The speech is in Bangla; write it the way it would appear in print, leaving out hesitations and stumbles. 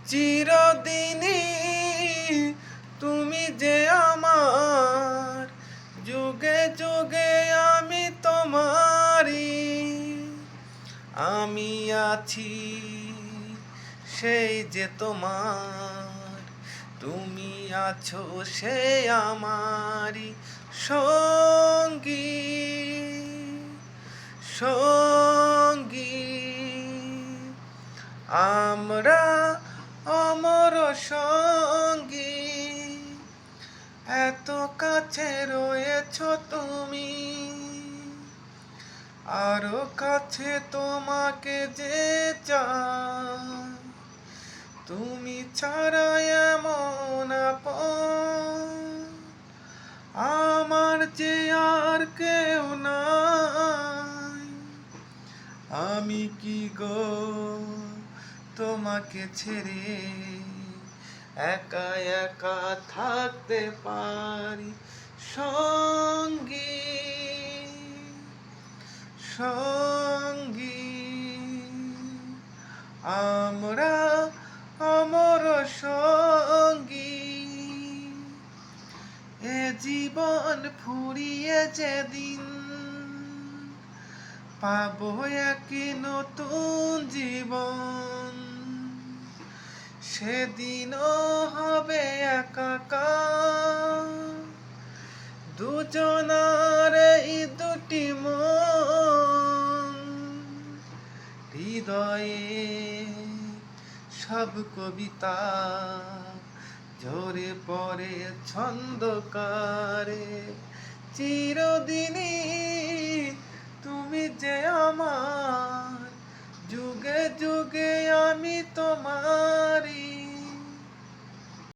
চিরদিনই তুমি যে আমার, যুগে যুগে আমি তোমারই। আমি আছি সেই যে তোমার, তুমি আছো সে আমারই সঙ্গী সঙ্গী। আমরা অমর সঙ্গী, এত কাছে রয়েছো তুমি, আরো কাছে তোমাকে যে চাই। তুমি ছাড়া এমন আপন আমার যে আর কেউ নাই। আমি কি গো তোমাকে ছেড়ে একা একা থাকতে পারি সঙ্গী সঙ্গী। আমরা অমর সঙ্গী, এ জীবন ফুরিয়ে যেদিন পাবো এক নতুন জীবন, সেদিনও হবে একাকার দুজনার এই দুটি মন। হৃদয়ে সব কবিতা ঝরে পড়ে ছন্দকারে। চিরদিনই তুমি যে আমার, যুগে যুগে আমি তোমারই।